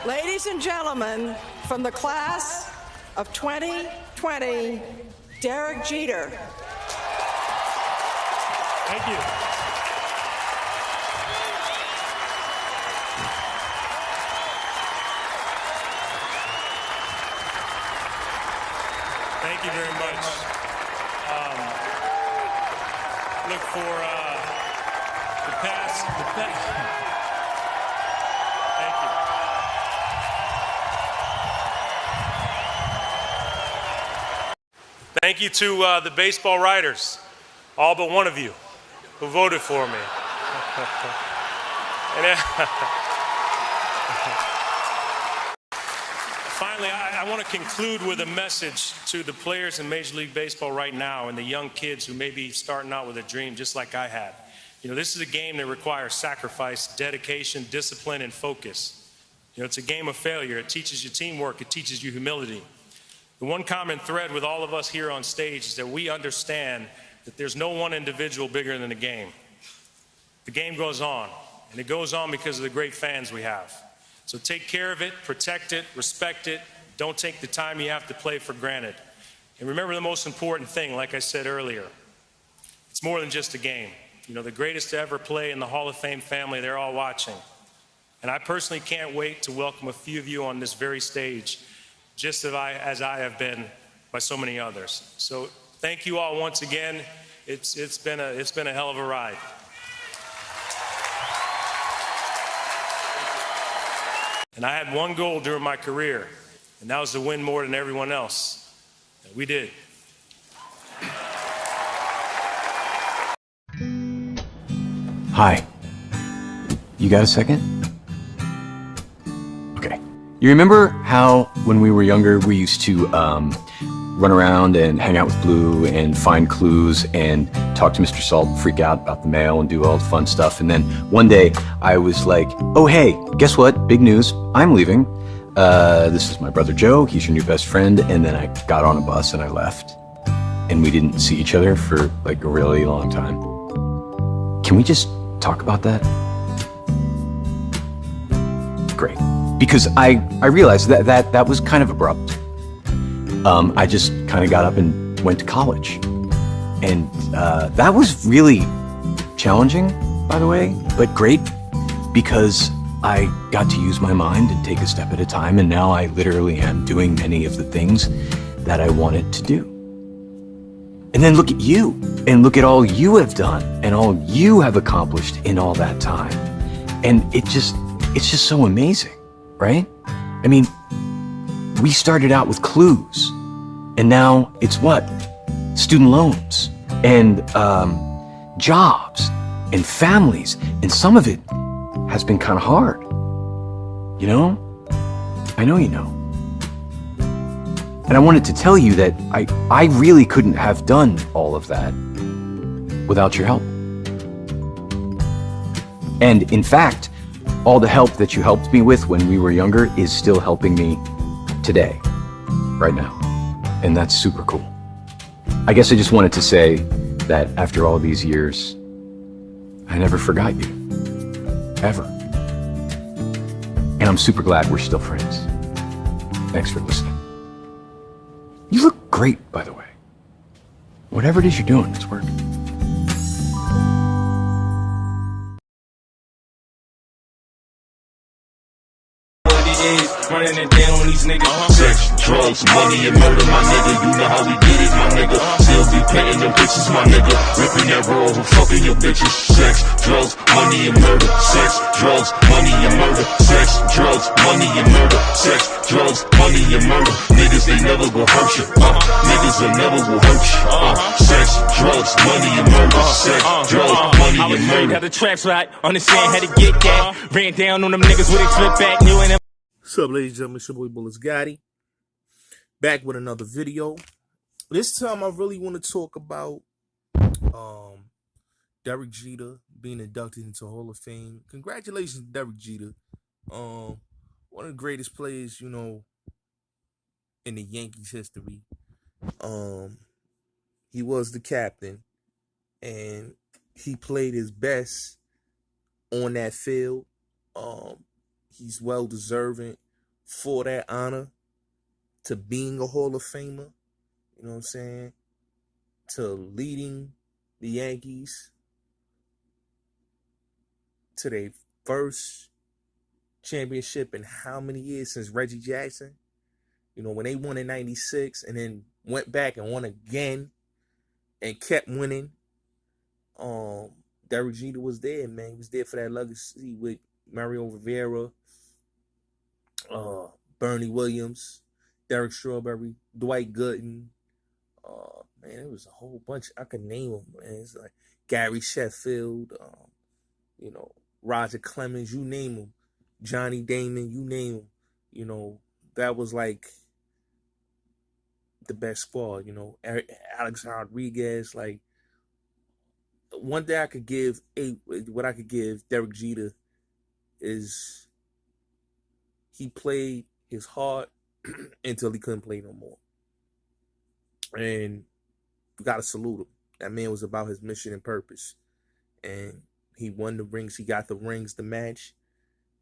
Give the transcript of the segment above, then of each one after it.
Ladies and gentlemen, from the class of 2020, Derek Jeter. Thank you. Thank you very much. Look for the past. Thank you. Thank you to the baseball writers, all but one of you, who voted for me. And, finally, I want to conclude with a message to the players in Major League Baseball right now and the young kids who may be starting out with a dream just like I had. You know, this is a game that requires sacrifice, dedication, discipline, and focus. You know, it's a game of failure. It teaches you teamwork. It teaches you humility. The one common thread with all of us here on stage is that we understand that there's no one individual bigger than the game. The game goes on, and it goes on because of the great fans we have. So take care of it, protect it, respect it. Don't take the time you have to play for granted. And remember the most important thing, like I said earlier, it's more than just a game. You know, the greatest to ever play in the Hall of Fame family, they're all watching. And I personally can't wait to welcome a few of you on this very stage, just as I have been by so many others. So thank you all once again. It's been a hell of a ride. And I had one goal during my career, and that was to win more than everyone else. And we did. Hi. You got a second? Okay. You remember how when we were younger we used to run around and hang out with Blue and find clues and talk to Mr. Salt, freak out about the mail and do all the fun stuff. And then one day I was like, oh hey, guess what? Big news, I'm leaving. This is my brother Joe, he's your new best friend. And then I got on a bus and I left. And we didn't see each other for like a really long time. Can we just talk about that? Great. Because I realized that was kind of abrupt. I just kind of got up and went to college. And that was really challenging, by the way, but great because I got to use my mind and take a step at a time, and now I literally am doing many of the things that I wanted to do. And then look at you, and look at all you have done, and all you have accomplished in all that time. And it's just so amazing, right? I mean, we started out with clues, and now it's what? Student loans, and jobs, and families, and some of it has been kind of hard. You know? I know you know. And I wanted to tell you that I really couldn't have done all of that without your help. And in fact, all the help that you helped me with when we were younger is still helping me today, right now. And that's super cool. I guess I just wanted to say that after all these years, I never forgot you, ever. And I'm super glad we're still friends. Thanks for listening. You look great, by the way. Whatever it is you're doing, it's working. Running it down on these niggas. Sex, drugs, money, and murder, my nigga. You know how we did it, my nigga. Still be painting them bitches, my nigga. Ripping that roll and fucking your bitches. Sex, drugs, money, and murder. Sex, drugs, money, and murder. Sex, drugs, money, and murder. Sex, drugs, money, and murder. Niggas, they never go hurt you. Niggas, they never will hurt you. Sex, drugs, money, and murder. Sex, drugs, money, and murder. How the tracks right, understand how to get that. Ran down on them niggas with a flip back, new and What's up, ladies and gentlemen? It's your boy Bullets Gotti, back with another video. This time I really want to talk about Derek Jeter being inducted into Hall of Fame. Congratulations, Derek Jeter. One of the greatest players, you know, in the Yankees history. He was the captain, and he played his best on that field. He's well deserving for that honor to being a Hall of Famer, you know what I'm saying, to leading the Yankees to their first championship in how many years since Reggie Jackson? You know, when they won in 96 and then went back and won again and kept winning. Derek Jeter was there, man. He was there for that legacy with Mario Rivera, Bernie Williams, Derek Strawberry, Dwight Gooden. Man, it was a whole bunch. I could name them, man. It's like Gary Sheffield, you know, Roger Clemens, you name them. Johnny Damon, you name them. You know, that was like the best squad, you know. Alex Rodriguez, like, one thing I could give, what I could give Derek Jeter is he played his heart until he couldn't play no more. And you got to salute him. That man was about his mission and purpose. And he won the rings. He got the rings to match.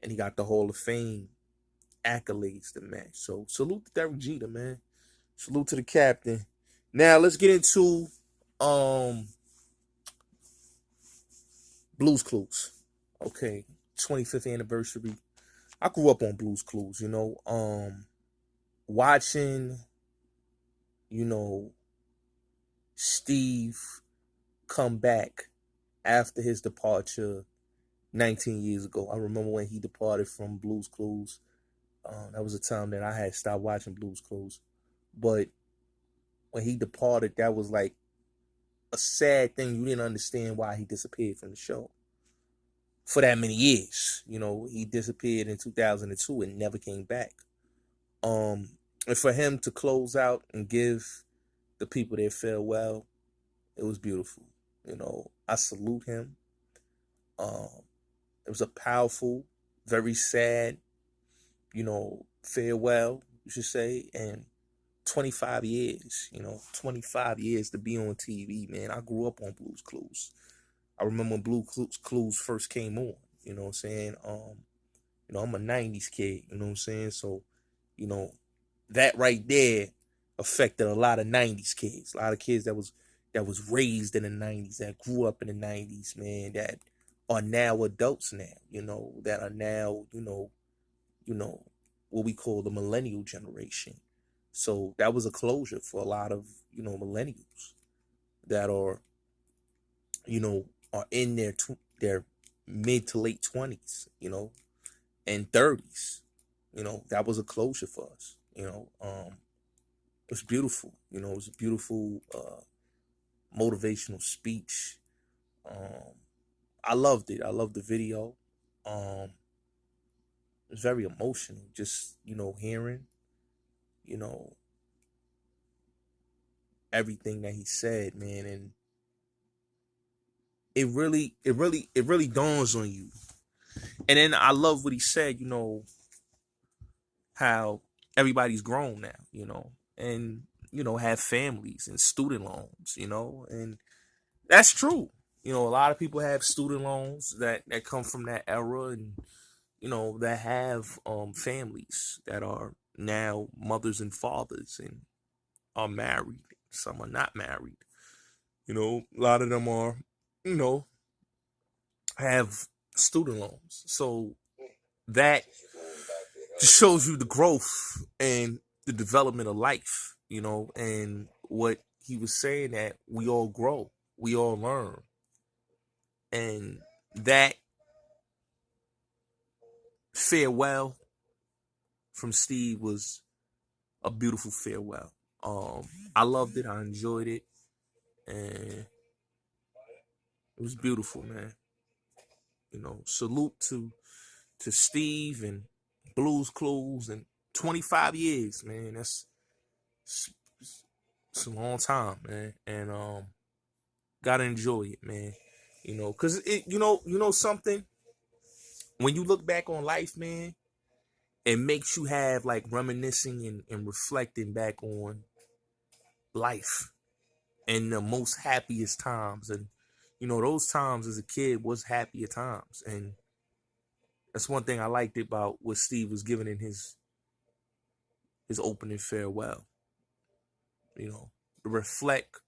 And he got the Hall of Fame accolades to match. So salute to Derek Jeter, man. Salute to the captain. Now let's get into Blues Clues. Okay, 25th anniversary. I grew up on Blues Clues, you know. Watching, you know, Steve come back after his departure 19 years ago. I remember when he departed from Blues Clues. That was a time that I had stopped watching Blues Clues. But when he departed, that was like a sad thing. You didn't understand why he disappeared from the show for that many years. You know, he disappeared in 2002 and never came back. And for him to close out and give the people their farewell, it was beautiful. You know, I salute him. It was a powerful, very sad, you know, farewell, you should say. And 25 years, you know, 25 years to be on TV, man. I grew up on Blues Clues. I remember when Blues Clues first came on, you know what I'm saying? You know, I'm a 90s kid, you know what I'm saying? So, you know, that right there affected a lot of 90s kids. A lot of kids that was raised in the 90s, that grew up in the 90s, man, that are now adults now, you know, that are now, you know, what we call the millennial generation. So that was a closure for a lot of, you know, millennials that are, you know, are in their mid to late 20s, you know, and 30s. You know, that was a closure for us. You know, it was beautiful. You know, it was a beautiful motivational speech. I loved it. I loved the video. It was very emotional. Just, you know, hearing, you know, everything that he said, man, and it really dawns on you. And then I love what he said, you know, how everybody's grown now, you know, and, you know, have families and student loans, you know, and that's true. You know, a lot of people have student loans that come from that era, and, you know, that have families that are now mothers and fathers and are married. Some are not married. You know, a lot of them are, you know, have student loans. So that just shows you the growth and the development of life, you know, and what he was saying, that we all grow, we all learn. And that farewell from Steve was a beautiful farewell. I loved it, I enjoyed it, and it was beautiful, man. You know, salute to Steve and Blues Clues, and 25 years, man. That's it's a long time, man. And gotta enjoy it, man. You know, cause it, you know something. When you look back on life, man, it makes you have like reminiscing and reflecting back on life and the most happiest times. And, you know, those times as a kid was happier times. And that's one thing I liked about what Steve was giving in his his opening farewell. You know, to reflect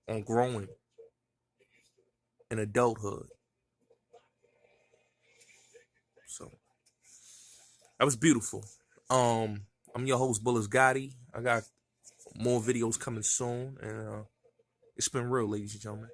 on growing in adulthood. So that was beautiful. I'm your host, Bullets Gotti. I got more videos coming soon, and it's been real, ladies and gentlemen.